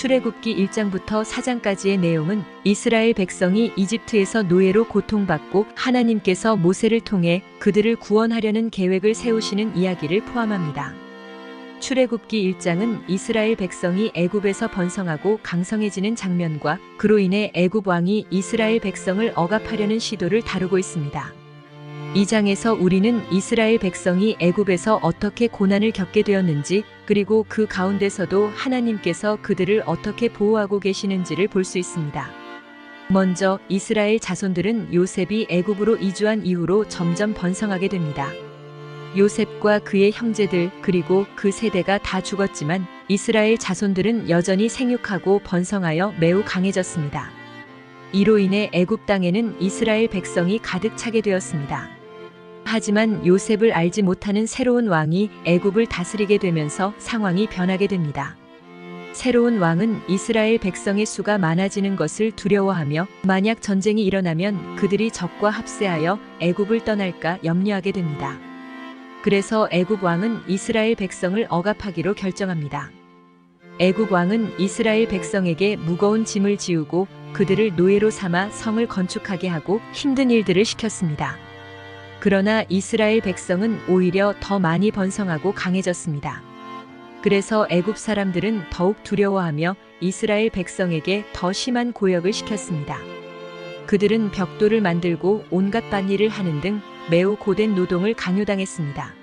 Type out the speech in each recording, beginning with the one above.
출애굽기 1장부터 4장까지의 내용은 이스라엘 백성이 이집트에서 노예로 고통받고 하나님께서 모세를 통해 그들을 구원하려는 계획을 세우시는 이야기를 포함합니다. 출애굽기 1장은 이스라엘 백성이 애굽에서 번성하고 강성해지는 장면과 그로 인해 애굽 왕이 이스라엘 백성을 억압하려는 시도를 다루고 있습니다. 이 장에서 우리는 이스라엘 백성이 애굽에서 어떻게 고난을 겪게 되었는지, 그리고 그 가운데서도 하나님께서 그들을 어떻게 보호하고 계시는지를 볼 수 있습니다. 먼저 이스라엘 자손들은 요셉이 애굽으로 이주한 이후로 점점 번성하게 됩니다. 요셉과 그의 형제들 그리고 그 세대가 다 죽었지만 이스라엘 자손들은 여전히 생육하고 번성하여 매우 강해졌습니다. 이로 인해 애굽 땅에는 이스라엘 백성이 가득 차게 되었습니다. 하지만 요셉을 알지 못하는 새로운 왕이 애굽을 다스리게 되면서 상황이 변하게 됩니다. 새로운 왕은 이스라엘 백성의 수가 많아지는 것을 두려워하며 만약 전쟁이 일어나면 그들이 적과 합세하여 애굽을 떠날까 염려하게 됩니다. 그래서 애굽 왕은 이스라엘 백성을 억압하기로 결정합니다. 애굽 왕은 이스라엘 백성에게 무거운 짐을 지우고 그들을 노예로 삼아 성을 건축하게 하고 힘든 일들을 시켰습니다. 그러나 이스라엘 백성은 오히려 더 많이 번성하고 강해졌습니다. 그래서 애굽 사람들은 더욱 두려워하며 이스라엘 백성에게 더 심한 고역을 시켰습니다. 그들은 벽돌을 만들고 온갖 밭일을 하는 등 매우 고된 노동을 강요당했습니다.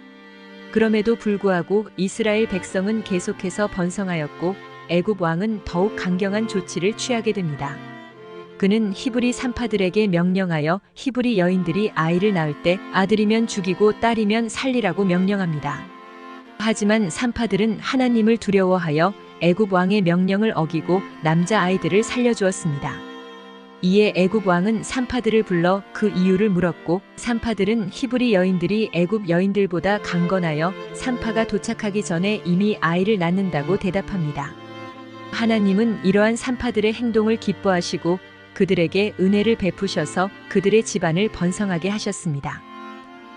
그럼에도 불구하고 이스라엘 백성은 계속해서 번성하였고 애굽 왕은 더욱 강경한 조치를 취하게 됩니다. 그는 히브리 산파들에게 명령하여 히브리 여인들이 아이를 낳을 때 아들이면 죽이고 딸이면 살리라고 명령합니다. 하지만 산파들은 하나님을 두려워하여 애굽 왕의 명령을 어기고 남자 아이들을 살려주었습니다. 이에 애굽 왕은 산파들을 불러 그 이유를 물었고 산파들은 히브리 여인들이 애굽 여인들보다 강건하여 산파가 도착하기 전에 이미 아이를 낳는다고 대답합니다. 하나님은 이러한 산파들의 행동을 기뻐하시고 그들에게 은혜를 베푸셔서 그들의 집안을 번성하게 하셨습니다.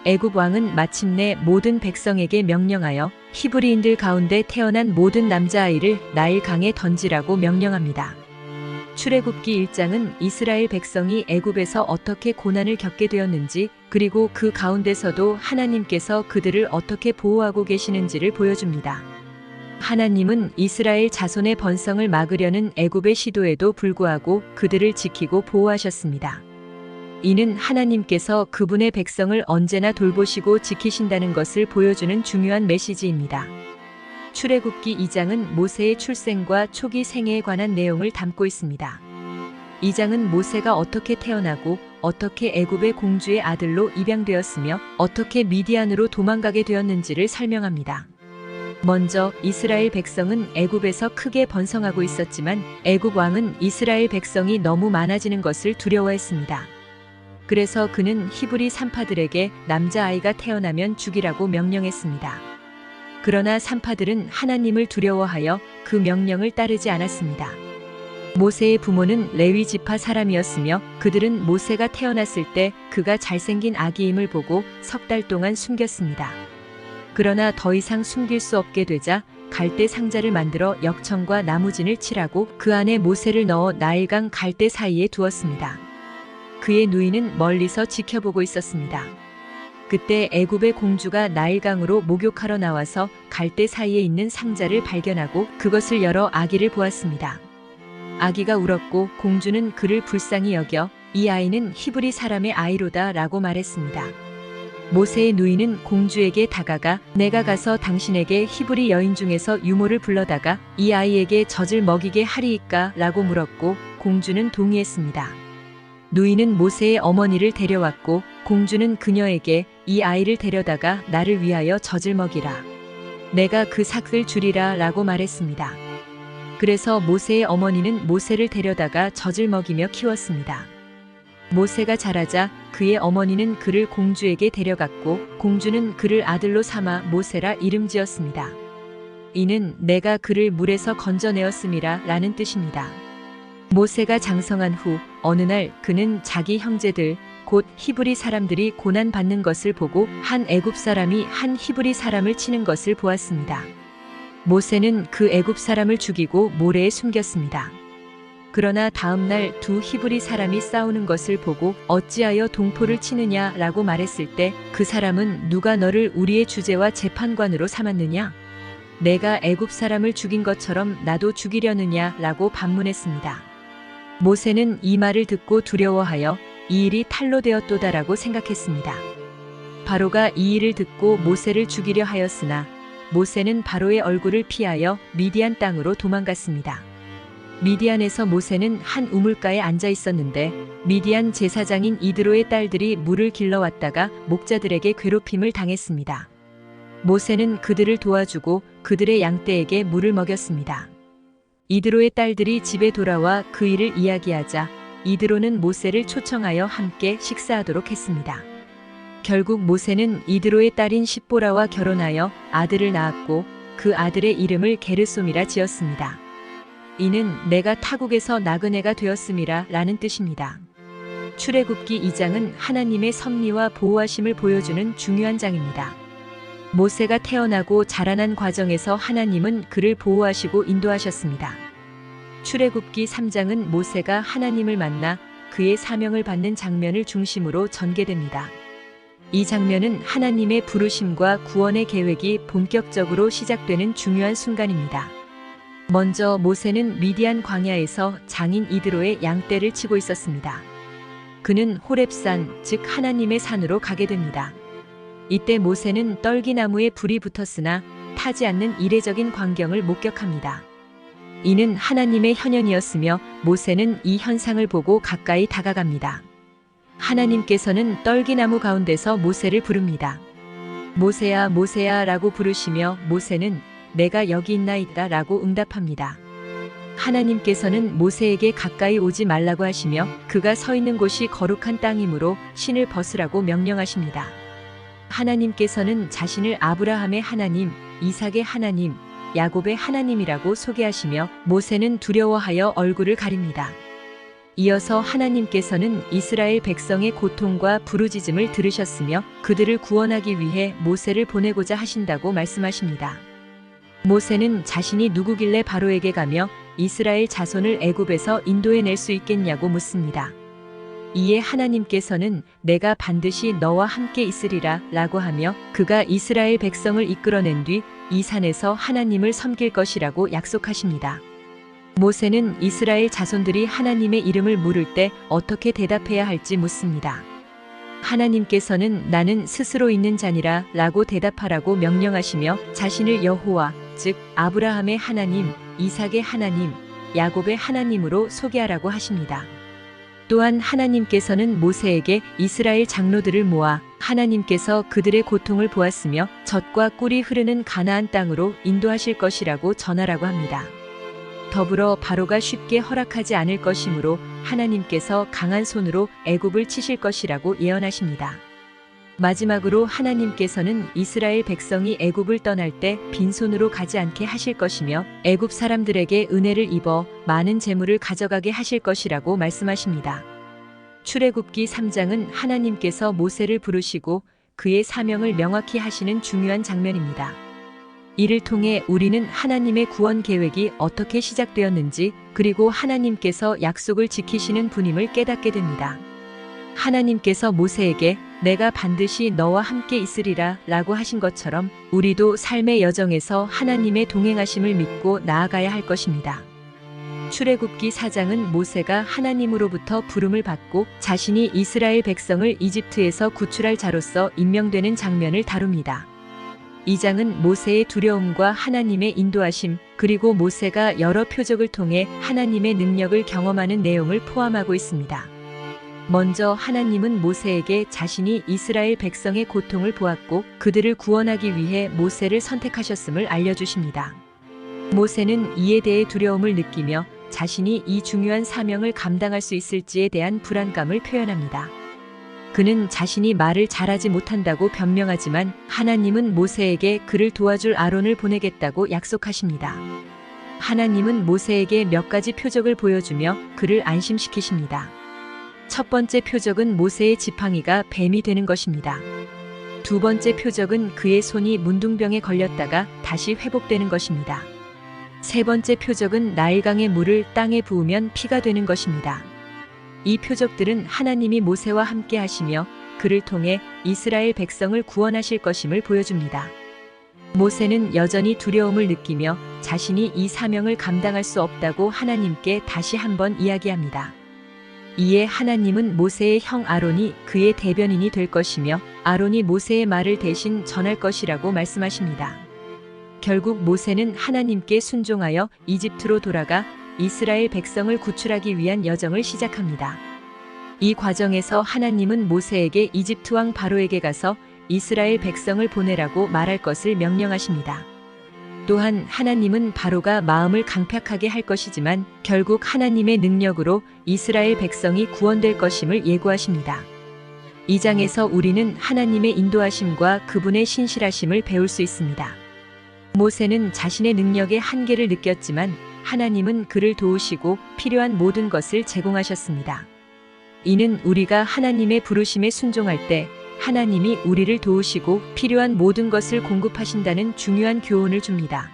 애굽 왕은 마침내 모든 백성에게 명령하여 히브리인들 가운데 태어난 모든 남자아이를 나일강에 던지라고 명령합니다. 출애굽기 1장은 이스라엘 백성이 애굽에서 어떻게 고난을 겪게 되었는지, 그리고 그 가운데서도 하나님께서 그들을 어떻게 보호하고 계시는지를 보여줍니다. 하나님은 이스라엘 자손의 번성을 막으려는 애굽의 시도에도 불구하고 그들을 지키고 보호하셨습니다. 이는 하나님께서 그분의 백성을 언제나 돌보시고 지키신다는 것을 보여주는 중요한 메시지입니다. 출애굽기 2장은 모세의 출생과 초기 생애에 관한 내용을 담고 있습니다. 2장은 모세가 어떻게 태어나고 어떻게 애굽의 공주의 아들로 입양되었으며 어떻게 미디안으로 도망가게 되었는지를 설명합니다. 먼저 이스라엘 백성은 애굽에서 크게 번성하고 있었지만 애굽 왕은 이스라엘 백성이 너무 많아지는 것을 두려워했습니다. 그래서 그는 히브리 산파들에게 남자아이가 태어나면 죽이라고 명령했습니다. 그러나 산파들은 하나님을 두려워하여 그 명령을 따르지 않았습니다. 모세의 부모는 레위 지파 사람이었으며 그들은 모세가 태어났을 때 그가 잘생긴 아기임을 보고 석 달 동안 숨겼습니다. 그러나 더 이상 숨길 수 없게 되자 갈대 상자를 만들어 역청과 나무진을 칠하고 그 안에 모세를 넣어 나일강 갈대 사이에 두었습니다. 그의 누이는 멀리서 지켜보고 있었습니다. 그때 애굽의 공주가 나일강으로 목욕하러 나와서 갈대 사이에 있는 상자를 발견하고 그것을 열어 아기를 보았습니다. 아기가 울었고 공주는 그를 불쌍히 여겨 이 아이는 히브리 사람의 아이로다 라고 말했습니다. 모세의 누이는 공주에게 다가가 내가 가서 당신에게 히브리 여인 중에서 유모를 불러다가 이 아이에게 젖을 먹이게 하리이까 라고 물었고 공주는 동의했습니다. 누이는 모세의 어머니를 데려왔고 공주는 그녀에게 이 아이를 데려다가 나를 위하여 젖을 먹이라. 내가 그 삭을 주리라 라고 말했습니다. 그래서 모세의 어머니는 모세를 데려다가 젖을 먹이며 키웠습니다. 모세가 자라자 그의 어머니는 그를 공주에게 데려갔고 공주는 그를 아들로 삼아 모세라 이름 지었습니다. 이는 내가 그를 물에서 건져내었음이라 라는 뜻입니다. 모세가 장성한 후 어느 날 그는 자기 형제들 곧 히브리 사람들이 고난받는 것을 보고 한 애굽 사람이 한 히브리 사람을 치는 것을 보았습니다. 모세는 그 애굽 사람을 죽이고 모래에 숨겼습니다. 그러나 다음 날 두 히브리 사람이 싸우는 것을 보고 어찌하여 동포를 치느냐라고 말했을 때 그 사람은 누가 너를 우리의 주제와 재판관으로 삼았느냐? 내가 애굽 사람을 죽인 것처럼 나도 죽이려느냐라고 반문했습니다. 모세는 이 말을 듣고 두려워하여 이 일이 탈로 되었도다라고 생각했습니다. 바로가 이 일을 듣고 모세를 죽이려 하였으나 모세는 바로의 얼굴을 피하여 미디안 땅으로 도망갔습니다. 미디안에서 모세는 한 우물가에 앉아 있었는데 미디안 제사장인 이드로의 딸들이 물을 길러왔다가 목자들에게 괴롭힘을 당했습니다. 모세는 그들을 도와주고 그들의 양떼에게 물을 먹였습니다. 이드로의 딸들이 집에 돌아와 그 일을 이야기하자 이드로는 모세를 초청하여 함께 식사하도록 했습니다. 결국 모세는 이드로의 딸인 십보라와 결혼하여 아들을 낳았고 그 아들의 이름을 게르솜이라 지었습니다. 이는 내가 타국에서 나그네가 되었음이라 라는 뜻입니다. 출애굽기 2장은 하나님의 섭리와 보호하심을 보여주는 중요한 장입니다. 모세가 태어나고 자라난 과정에서 하나님은 그를 보호하시고 인도하셨습니다. 출애굽기 3장은 모세가 하나님을 만나 그의 사명을 받는 장면을 중심으로 전개됩니다. 이 장면은 하나님의 부르심과 구원의 계획이 본격적으로 시작되는 중요한 순간입니다. 먼저 모세는 미디안 광야에서 장인 이드로의 양떼를 치고 있었습니다. 그는 호렙산, 즉 하나님의 산으로 가게 됩니다. 이때 모세는 떨기나무에 불이 붙었으나 타지 않는 이례적인 광경을 목격합니다. 이는 하나님의 현현이었으며 모세는 이 현상을 보고 가까이 다가갑니다. 하나님께서는 떨기나무 가운데서 모세를 부릅니다. 모세야, 모세야 라고 부르시며 모세는 내가 여기 있나이다 라고 응답합니다. 하나님께서는 모세에게 가까이 오지 말라고 하시며 그가 서 있는 곳이 거룩한 땅이므로 신을 벗으라고 명령하십니다. 하나님께서는 자신을 아브라함의 하나님, 이삭의 하나님, 야곱의 하나님이라고 소개하시며 모세는 두려워하여 얼굴을 가립니다. 이어서 하나님께서는 이스라엘 백성의 고통과 부르짖음을 들으셨으며 그들을 구원하기 위해 모세를 보내고자 하신다고 말씀하십니다. 모세는 자신이 누구길래 바로에게 가며 이스라엘 자손을 애굽에서 인도해낼 수 있겠냐고 묻습니다. 이에 하나님께서는 내가 반드시 너와 함께 있으리라 라고 하며 그가 이스라엘 백성을 이끌어낸 뒤 이 산에서 하나님을 섬길 것이라고 약속하십니다. 모세는 이스라엘 자손들이 하나님의 이름을 물을 때 어떻게 대답해야 할지 묻습니다. 하나님께서는 나는 스스로 있는 자니라 라고 대답하라고 명령하시며 자신을 여호와, 즉 아브라함의 하나님, 이삭의 하나님, 야곱의 하나님으로 소개하라고 하십니다. 또한 하나님께서는 모세에게 이스라엘 장로들을 모아 하나님께서 그들의 고통을 보았으며 젖과 꿀이 흐르는 가나안 땅으로 인도하실 것이라고 전하라고 합니다. 더불어 바로가 쉽게 허락하지 않을 것이므로 하나님께서 강한 손으로 애굽을 치실 것이라고 예언하십니다. 마지막으로 하나님께서는 이스라엘 백성이 애굽을 떠날 때 빈손으로 가지 않게 하실 것이며 애굽 사람들에게 은혜를 입어 많은 재물을 가져가게 하실 것이라고 말씀하십니다. 출애굽기 3장은 하나님께서 모세를 부르시고 그의 사명을 명확히 하시는 중요한 장면입니다. 이를 통해 우리는 하나님의 구원 계획이 어떻게 시작되었는지 그리고 하나님께서 약속을 지키시는 분임을 깨닫게 됩니다. 하나님께서 모세에게 내가 반드시 너와 함께 있으리라 라고 하신 것처럼 우리도 삶의 여정에서 하나님의 동행하심을 믿고 나아가야 할 것입니다. 출애굽기 4장은 모세가 하나님으로부터 부름을 받고 자신이 이스라엘 백성을 이집트에서 구출할 자로서 임명되는 장면을 다룹니다. 이 장은 모세의 두려움과 하나님의 인도하심, 그리고 모세가 여러 표적을 통해 하나님의 능력을 경험하는 내용을 포함하고 있습니다. 먼저 하나님은 모세에게 자신이 이스라엘 백성의 고통을 보았고 그들을 구원하기 위해 모세를 선택하셨음을 알려주십니다. 모세는 이에 대해 두려움을 느끼며 자신이 이 중요한 사명을 감당할 수 있을지에 대한 불안감을 표현합니다. 그는 자신이 말을 잘하지 못한다고 변명하지만 하나님은 모세에게 그를 도와줄 아론을 보내겠다고 약속하십니다. 하나님은 모세에게 몇 가지 표적을 보여주며 그를 안심시키십니다. 첫 번째 표적은 모세의 지팡이가 뱀이 되는 것입니다. 두 번째 표적은 그의 손이 문둥병에 걸렸다가 다시 회복되는 것입니다. 세 번째 표적은 나일강의 물을 땅에 부으면 피가 되는 것입니다. 이 표적들은 하나님이 모세와 함께 하시며 그를 통해 이스라엘 백성을 구원하실 것임을 보여줍니다. 모세는 여전히 두려움을 느끼며 자신이 이 사명을 감당할 수 없다고 하나님께 다시 한번 이야기합니다. 이에 하나님은 모세의 형 아론이 그의 대변인이 될 것이며 아론이 모세의 말을 대신 전할 것이라고 말씀하십니다. 결국 모세는 하나님께 순종하여 이집트로 돌아가 이스라엘 백성을 구출하기 위한 여정을 시작합니다. 이 과정에서 하나님은 모세에게 이집트 왕 바로에게 가서 이스라엘 백성을 보내라고 말할 것을 명령하십니다. 또한 하나님은 바로가 마음을 강팍하게 할 것이지만 결국 하나님의 능력으로 이스라엘 백성이 구원될 것임을 예고하십니다. 이 장에서 우리는 하나님의 인도하심과 그분의 신실하심을 배울 수 있습니다. 모세는 자신의 능력의 한계를 느꼈지만 하나님은 그를 도우시고 필요한 모든 것을 제공하셨습니다. 이는 우리가 하나님의 부르심에 순종할 때 하나님이 우리를 도우시고 필요한 모든 것을 공급하신다는 중요한 교훈을 줍니다.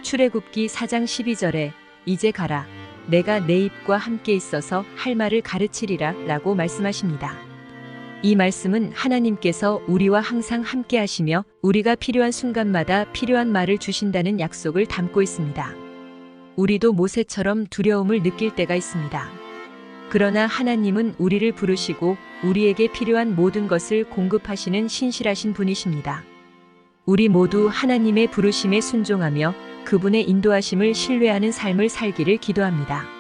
출애굽기 4장 12절에 이제 가라 내가 내 입과 함께 있어서 할 말을 가르치리라 라고 말씀하십니다. 이 말씀은 하나님께서 우리와 항상 함께 하시며 우리가 필요한 순간마다 필요한 말을 주신다는 약속을 담고 있습니다. 우리도 모세처럼 두려움을 느낄 때가 있습니다. 그러나 하나님은 우리를 부르시고 우리에게 필요한 모든 것을 공급하시는 신실하신 분이십니다. 우리 모두 하나님의 부르심에 순종하며 그분의 인도하심을 신뢰하는 삶을 살기를 기도합니다.